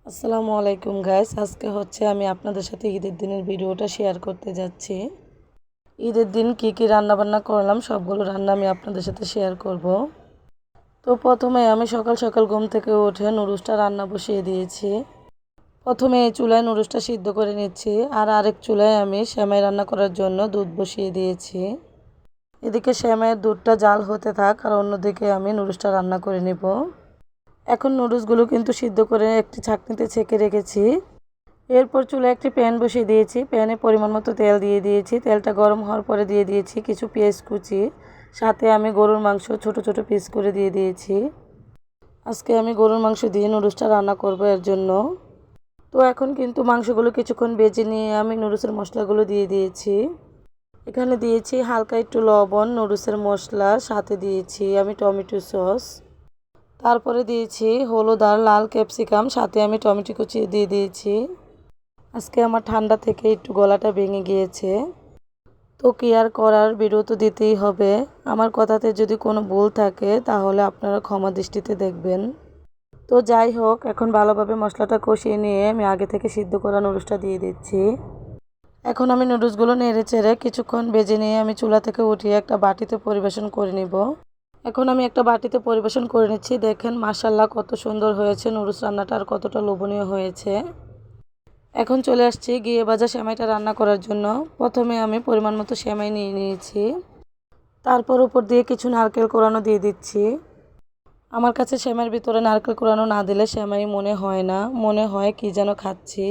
আসসালামু আলাইকুম গাইস, আজকে আমি আপনাদের সাথে ঈদের দিনের ভিডিওটা শেয়ার করতে যাচ্ছি। ঈদের দিন কি কি রান্না বান্না করলাম সবগুলো রান্না আমি আপনাদের সাথে শেয়ার করব। তো প্রথমে আমি সকাল সকাল ঘুম থেকে উঠে নুডলসটা রান্না বসিয়ে দিয়েছি। প্রথমে এই চুলায় নুডলসটা সিদ্ধ করে নিচ্ছি, আর আরেক চুলায় আমি সেমাই রান্না করার জন্য দুধ বসিয়ে দিয়েছি। এদিকে সেমাইয়ের দুধটা জাল হতে থাক, আর অন্যদিকে আমি নুডলসটা রান্না করে নেব। এখন নুডলসগুলো কিন্তু সিদ্ধ করে একটি ছাঁকনিতে ছেঁকে রেখেছি। এরপর চুলায় একটি প্যান বসিয়ে দিয়েছি, প্যানে পরিমাণ মতো তেল দিয়ে দিয়েছি। তেলটা গরম হওয়ার পরে দিয়ে দিয়েছি কিছু পেঁয়াজ কুচি, সাথে আমি গরুর মাংস ছোট ছোট পিস করে দিয়ে দিয়েছি। আজকে আমি গরুর মাংস দিয়ে নুডলসটা রান্না করব এর জন্য। তো এখন কিন্তু মাংসগুলো কিছুক্ষণ ভেজে নিয়ে আমি নুডলসের মশলাগুলো দিয়ে দিয়েছি। এখানে দিয়েছি হালকা একটু লবণ, নুডলসের মশলা, সাথে দিয়েছি আমি টমেটো সস, তারপরে দিয়েছি হলুদ আর লাল ক্যাপসিকাম, সাথে আমি টমেটো কুচি দিয়ে দিয়েছি। আজকে আমার ঠান্ডা থেকে একটু গলাটা ভেঙে গিয়েছে, তো কেয়ার করার ভিডিও তো দিতেই হবে। আমার কথাতে যদি কোনো ভুল থাকে তাহলে আপনারা ক্ষমা দৃষ্টিতে দেখবেন। তো যাই হোক, এখন ভালোভাবে মশলাটা কষিয়ে নিয়ে আমি আগে থেকে সিদ্ধ করা নুডলসটা দিয়ে দিচ্ছি। এখন আমি নুডলসগুলো নেড়ে চেড়ে কিছুক্ষণ ভেজে নিয়ে আমি চুলা থেকে উঠিয়ে একটা বাটিতে পরিবেশন করে নিব। এখন আমি একটা বাটিতে পরিবেশন করে নিচ্ছি। দেখেন মাশাআল্লাহ কত সুন্দর হয়েছে নুডলস রান্নাটা, আর কতটা লোভনীয় হয়েছে। এখন চলে আসছি গিয়ে ভাজা সেমাইটা রান্না করার জন্য। প্রথমে আমি পরিমাণ মতো সেমাই নিয়ে নিয়েছি, তারপর উপর দিয়ে কিছু নারকেল কোরানো দিয়ে দিচ্ছি। আমার কাছে সেমাইয়ের ভিতরে নারকেল কোরানো না দিলে সেমাই মনে হয় না, মনে হয় কি যেন খাচ্ছি।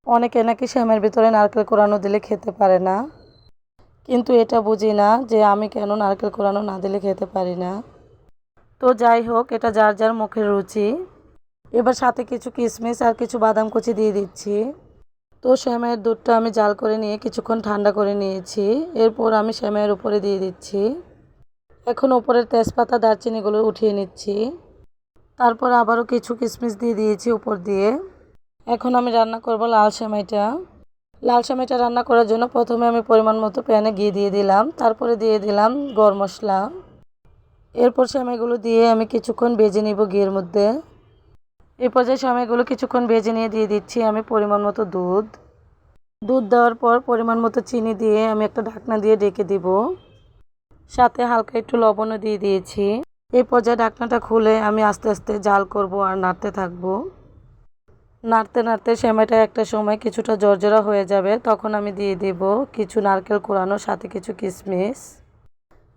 অনেকে নাকি সেমাইয়ের ভিতরে নারকেল কোরানো দিলে খেতে পারে না, কিন্তু এটা বুঝি না যে আমি কেন নারকেল কোরানো না দিলে খেতে পারি না। তো যাই হোক, এটা যার যার মুখের রুচি। এবার সাথে কিছু কিশমিশ আর কিছু বাদাম কুচি দিয়ে দিচ্ছি। তো সেমাইয়ের দুধটা আমি জাল করে নিয়ে কিছুক্ষণ ঠান্ডা করে নিয়েছি। এরপর আমি সেমাইয়ের উপরে দিয়ে দিচ্ছি। এখন উপরের তেজপাতা দারচিনিগুলো উঠিয়ে নিচ্ছি। তারপর আবারও কিছু কিশমিশ দিয়ে দিয়েছি উপর দিয়ে। এখন আমি রান্না করব লাল সেমাইটা। লাল সেমাইটা রান্না করার জন্য প্রথমে আমি পরিমাণ মতো প্যানে ঘি দিয়ে দিলাম, তারপরে দিয়ে দিলাম গরম মশলা। এরপর সেমাইগুলো দিয়ে আমি কিছুক্ষণ ভেজে নিব ঘিয়ের মধ্যে। এই পর্যায়ে সেমাইগুলো কিছুক্ষণ ভেজে নিয়ে দিয়ে দিচ্ছি আমি পরিমাণ মতো দুধ। দুধ দেওয়ার পর পরিমাণ মতো চিনি দিয়ে আমি একটা ঢাকনা দিয়ে ঢেকে দিব। সাথে হালকা একটু লবণও দিয়ে দিয়েছি। এই পর্যায়ে ঢাকনাটা খুলে আমি আস্তে আস্তে জাল করব আর নাড়তে থাকবো। নাড়তে নাড়তে সেমাইটা একটা সময় কিছুটা জর্জরা হয়ে যাবে, তখন আমি দিয়ে দেব কিছু নারকেল কোরানো, সাথে কিছু কিশমিশ।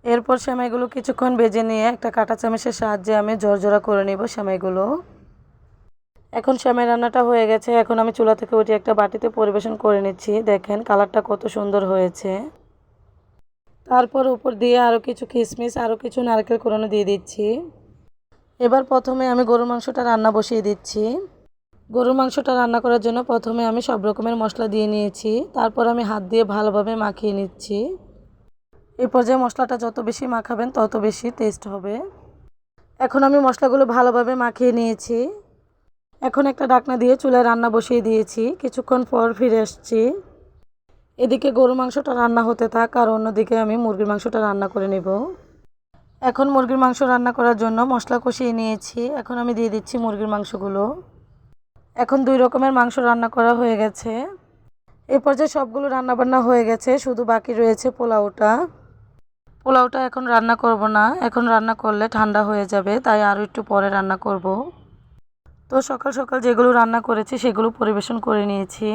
এরপর সেমাইগুলো কিছুক্ষণ ভেজে নিয়ে একটা কাঁটা চামচের সাহায্যে আমি জর্জরা করে নিব সেমাইগুলো। এখন সেমাই রান্নাটা হয়ে গেছে। এখন আমি চুলা থেকে উঠে একটা বাটিতে পরিবেশন করে নিচ্ছি। দেখেন কালারটা কত সুন্দর হয়েছে। তারপর উপর দিয়ে আরও কিছু কিশমিশ, আরও কিছু নারকেল কোরানো দিয়ে দিচ্ছি। এবার প্রথমে আমি গরুর মাংসটা রান্না বসিয়ে দিচ্ছি। গরুর মাংসটা রান্না করার জন্য প্রথমে আমি সব রকমের মশলা দিয়ে নিয়েছি, তারপর আমি হাত দিয়ে ভালোভাবে মাখিয়ে নিচ্ছি। এই পর্যায়ে মশলাটা যত বেশি মাখাবেন তত বেশি টেস্ট হবে। এখন আমি মশলাগুলো ভালোভাবে মাখিয়ে নিয়েছি। এখন একটা ঢাকনা দিয়ে চুলায় রান্না বসিয়ে দিয়েছি। কিছুক্ষণ পর ফিরে আসছি। এদিকে গরুর মাংসটা রান্না হতে থাক, আর অন্যদিকে আমি মুরগির মাংসটা রান্না করে নেব। এখন মুরগির মাংস রান্না করার জন্য মশলা কষিয়ে নিয়েছি। এখন আমি দিয়ে দিচ্ছি মুরগির মাংসগুলো। এখন দুই রকমের মাংস রান্না করা হয়ে গেছে। এই পর্যায়ে সবগুলো রান্নাবান্না হয়ে গেছে, শুধু বাকি রয়েছে পোলাওটা। পোলাওটা এখন রান্না করব না, এখন রান্না করলে ঠান্ডা হয়ে যাবে, তাই আরও একটু পরে রান্না করব। তো সকাল সকাল যেগুলো রান্না করেছি সেগুলো পরিবেশন করে নিয়েছি।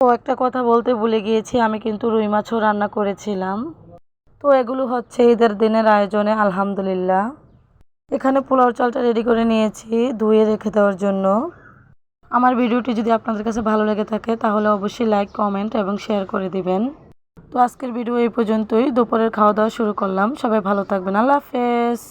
তো একটা কথা বলতে ভুলে গিয়েছি, আমি কিন্তু রুই মাছও রান্না করেছিলাম। তো এগুলো হচ্ছে ঈদের দিনের আয়োজনে আলহামদুলিল্লাহ। এখানে পোলাওর চালটা রেডি করে নিয়েছি ধুয়ে রেখে দেওয়ার জন্য। আমার ভিডিওটি যদি আপনাদের কাছে ভালো লেগে থাকে তাহলে অবশ্যই লাইক, কমেন্ট এবং শেয়ার করে দিবেন। তো আজকের ভিডিও এই পর্যন্তই। দুপুরের খাওয়া দাওয়া শুরু করলাম। সবাই ভালো থাকবেন। আল্লাহ হাফেজ।